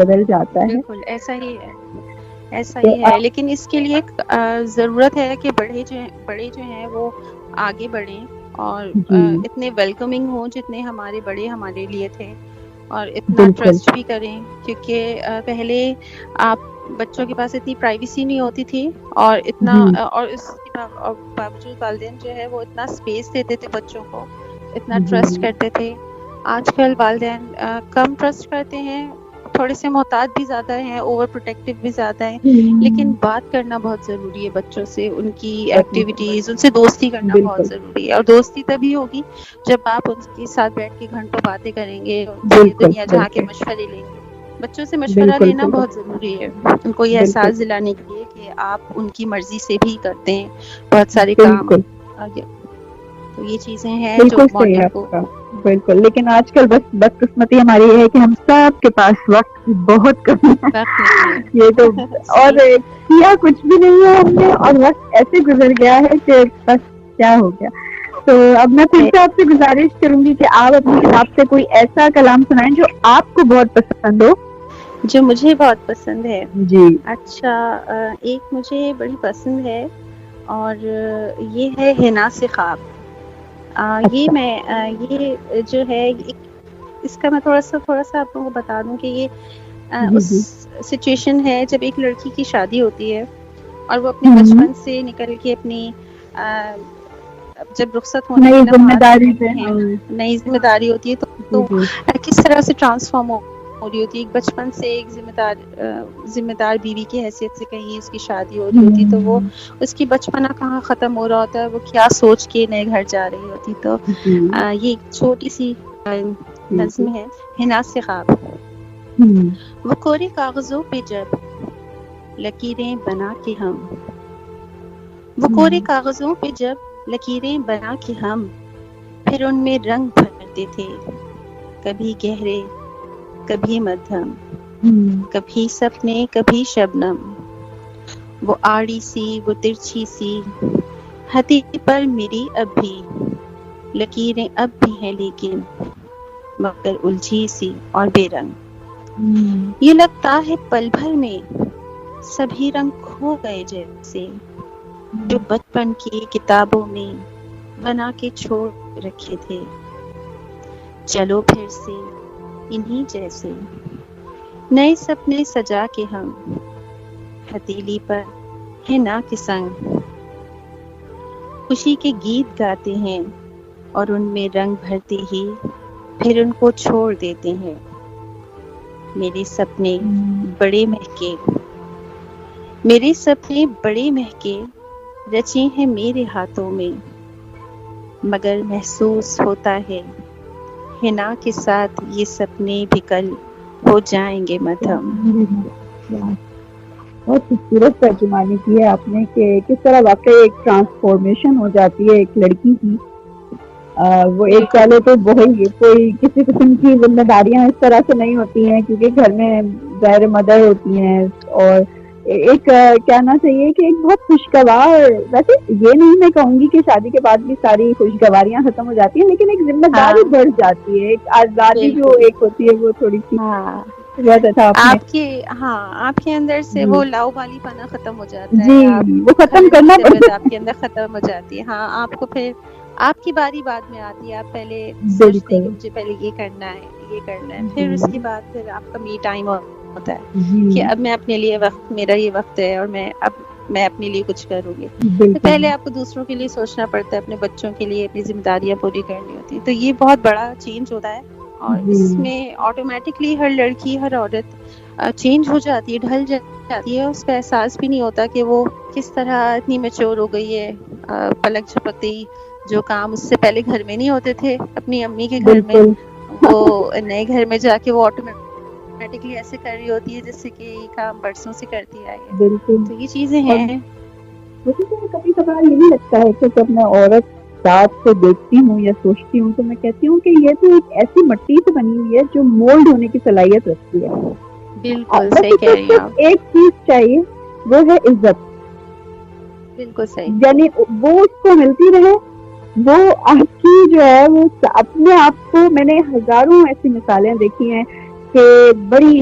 بدل جاتا ہے. بالکل ایسا ہی ہے، ایسا ہی ہے. لیکن اس کے لیے ضرورت ہے کہ بڑے جو ہیں وہ آگے بڑھیں اور جی اتنے ویلکمنگ ہوں جتنے ہمارے بڑے ہمارے لیے تھے، اور اتنا بالکل ٹرسٹ بھی کریں. کیونکہ پہلے آپ بچوں کے پاس اتنی پرائیویسی نہیں ہوتی تھی، اور اتنا جی اور اس کے باوجود والدین جو ہے وہ اتنا اسپیس دیتے تھے بچوں کو، اتنا جی ٹرسٹ کرتے تھے. آج کل والدین کم ٹرسٹ کرتے ہیں، تھوڑے سے محتاط بھی زیادہ ہیں، اوور پروٹیکٹیو بھی زیادہ ہیں. لیکن بات کرنا بہت ضروری ہے بچوں سے، ان کی ایکٹیویٹیز، ان سے دوستی کرنا بہت بالکل ضروری ہے. اور دوستی تبھی ہوگی جب آپ ان کے ساتھ بیٹھ کے گھنٹوں باتیں کریں گے، ان سے بالکل دنیا جہاں کے بالکل مشورے لیں گے. بچوں سے مشورہ بالکل لینا بالکل بہت ضروری ہے، ان کو یہ بالکل احساس دلانے کے لیے کہ آپ ان کی مرضی سے بھی کرتے ہیں بہت سارے کام. بالکل آگے تو یہ چیزیں ہیں جو بالکل صحیح ہے معلم کو. آپ کا. بالکل. لیکن آج کل بس بدقسمتی ہماری یہ ہے کہ ہم سب کے پاس وقت بہت کم ہے. وقت نہیں یہ تو ہے. اور صحیح. کیا کچھ بھی نہیں ہے ہم نے، اور وقت ایسے گزر گیا ہے کہ بس کیا ہو گیا. تو اب میں پھر سے آپ سے گزارش کروں گی کہ آپ اپنی حساب سے کوئی ایسا کلام سنائیں جو آپ کو بہت پسند ہو. جو مجھے بہت پسند ہے. جی اچھا، ایک مجھے بڑی پسند ہے، اور یہ ہے حنا سے خواب. یہ اچھا. میں یہ جو ہے اس کا میں تھوڑا سا آپ لوگوں کو بتا دوں کہ یہ جی اس جی. سچویشن ہے جب ایک لڑکی کی شادی ہوتی ہے اور وہ اپنے ہوں. بچپن سے نکل کے اپنی جب رخصت ہونے کے نئی ذمہ لمحات داری پہ ہوتے ہیں، ہم. نئی ذمہ داری ہوتی ہے، جی تو جی. کس طرح سے ٹرانسفارم ہو رہی ہوتی ہے. ایک بچپن سے ایک ذمہ دار بیوی کی حیثیت سے کہیں اس کی شادی ہو رہی ہوتی، تو وہ اس کی بچپنا کہاں ختم ہو رہا ہوتا ہے، وہ کیا سوچ کے نئے گھر جا رہی ہوتی. تو جی یہ ایک چھوٹی سی جی جی. نظم ہے، حنا سے خواب. ہوں. وہ کوری کاغذوں پہ جب لکیریں بنا کے وہ ہوں. کورے کاغذوں پہ جب لکیریں بنا کے ہم پھر ان میں رنگ بھرتے تھے، کبھی گہرے کبھی مدھم، ہوں. کبھی سپنے کبھی شبنم. وہ آڑی سی وہ ترچھی سی ہتھی پر میری اب بھی لکیریں اب بھی ہیں، لیکن مگر الجھی سی اور بے رنگ. ہوں. یہ لگتا ہے پل بھر میں سبھی رنگ کھو گئے جیسے، جو بچپن کی کتابوں میں بنا کے چھوڑ رکھے تھے. چلو پھر سے انہی جیسے نئے سپنے سجا کے ہم ہتھیلی پر حنا کے سنگ خوشی کے گیت گاتے ہیں، اور ان میں رنگ بھرتے ہی پھر ان کو چھوڑ دیتے ہیں. میرے سپنے بڑے مہکے میرے سپنے بڑے مہکے رچے ہیں میرے ہاتھوں میں، مگر محسوس ہوتا ہے حنا کے ساتھ یہ سپنے بھی کل ہو جائیں گے مدھم. بہت خوبصورت ترجمانی کی ہے آپ نے کہ کس طرح واقعی ایک ٹرانسفارمیشن ہو جاتی ہے ایک لڑکی کی. وہ ایک بالکل. پہلے تو وہی کوئی کسی قسم کی ذمہ داریاں اس طرح سے نہیں ہوتی ہیں، کیونکہ گھر میں غیر مدر ہوتی ہیں، اور ایک کہنا چاہیے کہ ایک بہت خوشگوار، ویسے یہ نہیں میں کہوں گی کہ شادی کے بعد بھی ساری خوشگواریاں ختم ہو جاتی ہیں، لیکن ایک ذمہ ہاں داری بڑھ جاتی ہے، ایک آزادی جو بالکل. ایک ہوتی ہے وہ تھوڑی سی ہاں بہت اچھا آپ نے. آپ کے اندر سے جی وہ لاؤ والی پنا ختم ہو جاتا جی ہے، آپ وہ ختم ہر کرنا ذمہ پڑتا آپ کے اندر ختم ہو جاتی ہے. ہاں آپ کو پھر آپ کی باری بعد میں آتی ہے، آپ پہلے ہے. سوچتے ہیں کہ بالکل. مجھے پہلے یہ کرنا ہے یہ کرنا ہے، پھر اس جی کے بعد پھر آپ کا می ٹائم ہوتا ہے جی کہ اب میں اپنے لیے میرا یہ وقت ہے، اور میں اپنے لیے کچھ کروں گی. تو بالکل. پہلے آپ کو دوسروں کے لیے سوچنا پڑتا ہے، اپنے بچوں کے لیے اپنی ذمہ داریاں پوری کرنی ہوتی ہیں. تو یہ بہت بڑا چینج ہوتا ہے، اور جی اس میں آٹومیٹکلی ہر لڑکی ہر عورت چینج ہو جاتی ہے، ڈھل جاتی ہے. اس کا احساس بھی نہیں ہوتا کہ وہ کس طرح اتنی میچور ہو گئی ہے. پلک جھپکتے ہی جو کام اس سے پہلے گھر میں نہیں ہوتے تھے اپنی امی کے گھر میں، بالکل. وہ نئے گھر میں جا کے وہ آٹومیٹکلی ایسے کر رہی ہوتی ہے جیسے کہ یہ کام برسوں سے کرتی آئی ہے. بالکل. تو یہ چیزیں اور ہیں. مجھے تو کبھی کبھار یہی لگتا ہے کہ جب میں عورت ذات کو دیکھتی ہوں یا سوچتی ہوں تو میں کہتی ہوں کہ یہ تو ایک ایسی مٹی سے بنی ہوئی ہے جو مولڈ ہونے کی صلاحیت رکھتی ہے. بالکل بس صحیح اس کہہ کو رہی ہیں صرف آپ. ایک چیز چاہیے، وہ ہے عزت. بالکل صحیح. یعنی وہ اس کو ملتی رہے. وہ آپ کی جو ہے وہ اپنے آپ کو، میں نے ہزاروں ایسی مثالیں دیکھی ہیں کہ بڑی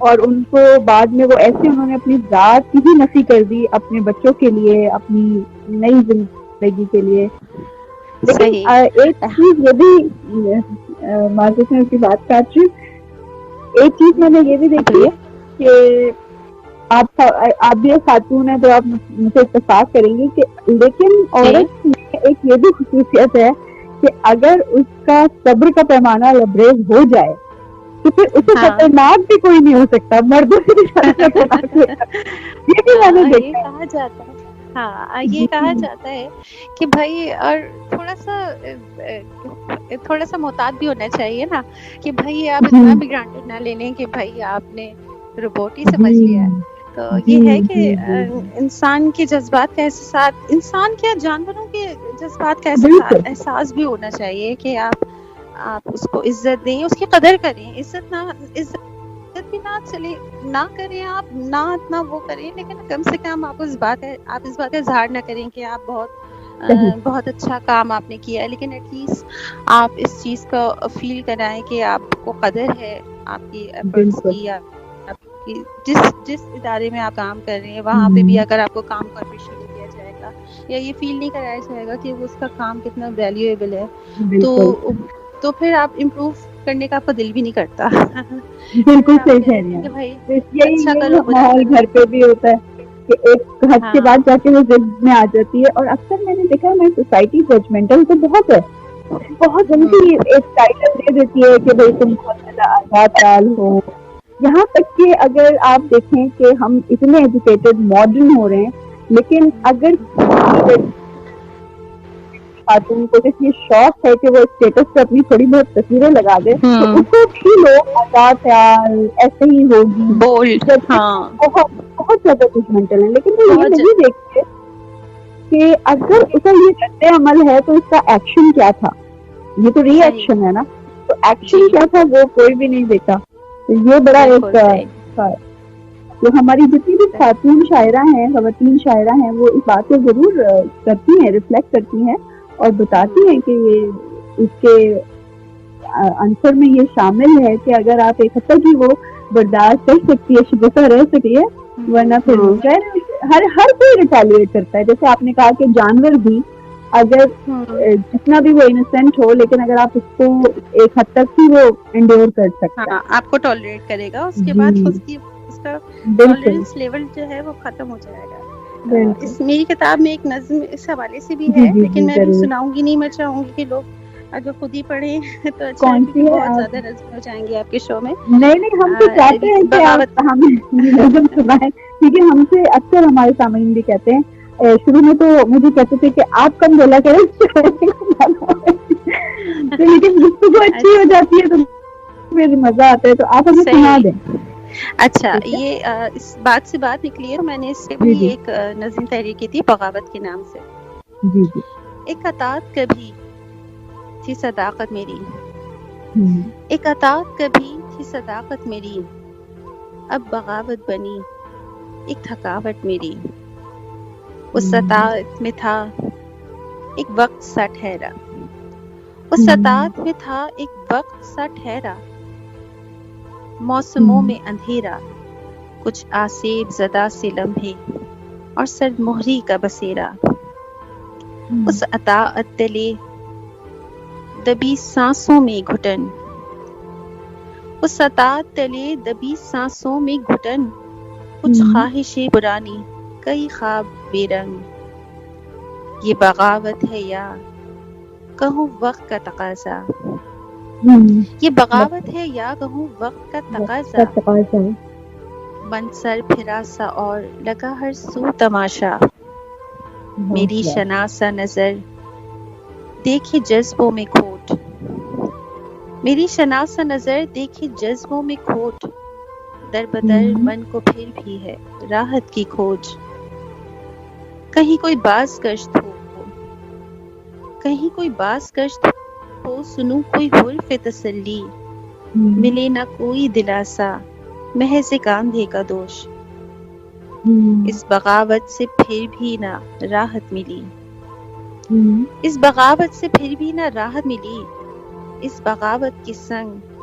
اور ان کو بعد میں وہ ایسے انہوں نے اپنی ذات کی ہی نفی کر دی اپنے بچوں کے لیے، اپنی نئی زندگی کے لیے. لیکن ایک چیز یہ بھی معذرت میں اس کی بات کاٹ رہی ہوں، ایک چیز میں نے یہ بھی دیکھی ہے کہ آپ بھی ایک خاتون ہیں تو آپ مجھ سے اتفاق کریں گی کہ لیکن عورت میں ایک یہ بھی خصوصیت ہے کہ اگر اس کا صبر کا پیمانہ لبریز ہو جائے تو پھر اسے خطرناک بھی کوئی نہیں ہو سکتا، مردوں سے بھی خطرناک ہوتا ہے. یہ بھی میں نے دیکھا کہا جاتا ہے. ہاں یہ کہا جاتا ہے کہ بھائی، اور تھوڑا سا محتاط بھی ہونا چاہیے نا کہ بھائی آپ اتنا بھی گرانٹیڈ نہ لے لیں کہ بھائی آپ نے روبوٹ ہی سمجھ لیا ہے. تو یہ ہے کہ انسان کے جذبات کا احساس، انسان کیا جانوروں کے جذبات کا احساس بھی ہونا چاہیے کہ آپ اس کو عزت دیں، اس کی قدر کریں. عزت بھی نہ کریں آپ، نہ اتنا وہ کریں، لیکن کم سے کم آپ اس بات کا اظہار نہ کریں کہ آپ بہت اچھا کام آپ نے کیا ہے، لیکن ایٹ لیسٹ آپ اس چیز کو فیل کرائیں کہ آپ کو قدر ہے آپ کی ایفرٹس کی، آپ کی جس ادارے میں آپ کام کر رہے ہیں وہاں پہ بھی اگر آپ کو کام کو اپریشیٹ کیا جائے گا یا یہ فیل نہیں کرایا جائے گا کہ اس کا کام کتنا ویلیویبل ہے، تو پھر آپ امپروو کرنے کا آپ کا دل بھی نہیں کرتا. بالکل صحیح کہہ رہی ہیں. یہی ماحول گھر پہ بھی ہوتا ہے کہ ایک حد کے بعد جا کے وہ ضد میں آ جاتی ہے. اور اکثر میں نے دیکھا ہے سوسائٹی ججمنٹل تو بہت ہے، بہت جلدی ایک ٹائٹل دے دیتی ہے کہ بھائی تم بہت زیادہ آزاد خیال ہو. یہاں تک کہ اگر آپ دیکھیں کہ ہم اتنے ایجوکیٹڈ ماڈرن ہو رہے ہیں، لیکن اگر خاتون کو یہ شوق ہے کہ وہ اسٹیٹس پہ اپنی تھوڑی بہت تصویریں لگا دے تو اس کو بھی لوگ آزاد خیال ایسے ہی ہوگی، بہت بہت زیادہ ججمنٹل ہیں. لیکن وہ یہ نہیں دیکھتے کہ اگر اس کا یہ رد عمل ہے تو اس کا ایکشن کیا تھا. یہ تو ری ایکشن ہے نا، تو ایکشن کیا تھا وہ کوئی بھی نہیں دیکھا. یہ بڑا ایک جو ہماری جتنی بھی خواتین شاعرہ ہیں وہ اس بات کو ضرور کرتی ہیں، ریفلیکٹ کرتی ہیں اور بتاتی ہیں کہ یہ اس کے آنسر میں یہ شامل ہے کہ اگر آپ ایک حد تک ہی وہ برداشت کر سکتی ہے، شگفتہ رہ سکتی ہے، ورنہ پھر ہر کوئی ریٹیلیٹ کرتا ہے. جیسے آپ نے کہا کہ جانور بھی اگر جتنا بھی وہ انوسینٹ ہو، لیکن اگر آپ اس کو ایک حد تک ہی وہ انڈیور کر سکتے ہیں، آپ کو ٹالریٹ کرے گا، اس کے بعد اس کا ٹالرنس لیول جو ہے وہ ختم ہو جائے گا. اس میری کتاب میں ایک نظم اس حوالے سے بھی ہے، لیکن میں بھی سناؤں گی نہیں. میں چاہوں گی کہ لوگ اگر خود ہی پڑھیں تو اچھا ہے، کیونکہ بہت زیادہ نظم ہو جائیں گے آپ کے شو میں. نہیں ہم تو چاہتے ہیں کہ آپ ہمیں نظم سنائیں، کیونکہ ہم سے اکثر ہمارے سامعین بھی کہتے ہیں، شروع میں تو مجھے کہتے تھے کہ آپ کم بولا کریں لیکن گفتگو اچھی ہو جاتی ہے تو پھر مزہ آتا ہے. تو آپ ہمیں سنا دیں. اچھا، یہ اس بات سے بات نکلی ہے، میں نے اس سے بھی ایک نظم تحریر کی تھی بغاوت کے نام سے. ایک اطاعت کبھی تھی صداقت میری، ایک اطاعت کبھی تھی صداقت میری، اب بغاوت بنی ایک تھکاوٹ میری. اس اطاعت میں تھا ایک وقت سا ٹھہرا، اس اطاعت میں تھا ایک وقت سا ٹھہرا، موسموں میں اندھیرا، کچھ آسیب زدہ سے لمحے اور سرد مہری کا بسیرا. اس اطاعت تلے دبی سانسوں میں گھٹن، اس اطاعت تلے دبی سانسوں میں گھٹن، کچھ خواہشیں پرانی کئی خواب بے رنگ. یہ بغاوت ہے یا کہوں وقت کا تقاضا، یہ بغاوت ہے یا کہوں وقت کا تقاضا. من سر پھرا سا اور لگا ہر سو تماشا، میری شناسا نظر دیکھی جذبوں میں کھوٹ، میری شناسا نظر دیکھی جذبوں میں کھوٹ. در بدر من کو پھر بھی ہے راحت کی کھوج، کہیں کوئی باز گشت ہو، کہیں کوئی باز گشت ہو، سنوں کوئی حرف تسلی، ملے نہ کوئی دلاسا محض ایک آندھے کا دوش. اس بغاوت سے پھر بھی نہ راحت ملی، اس بغاوت سے پھر بھی نہ راحت ملی، اس بغاوت کے سنگ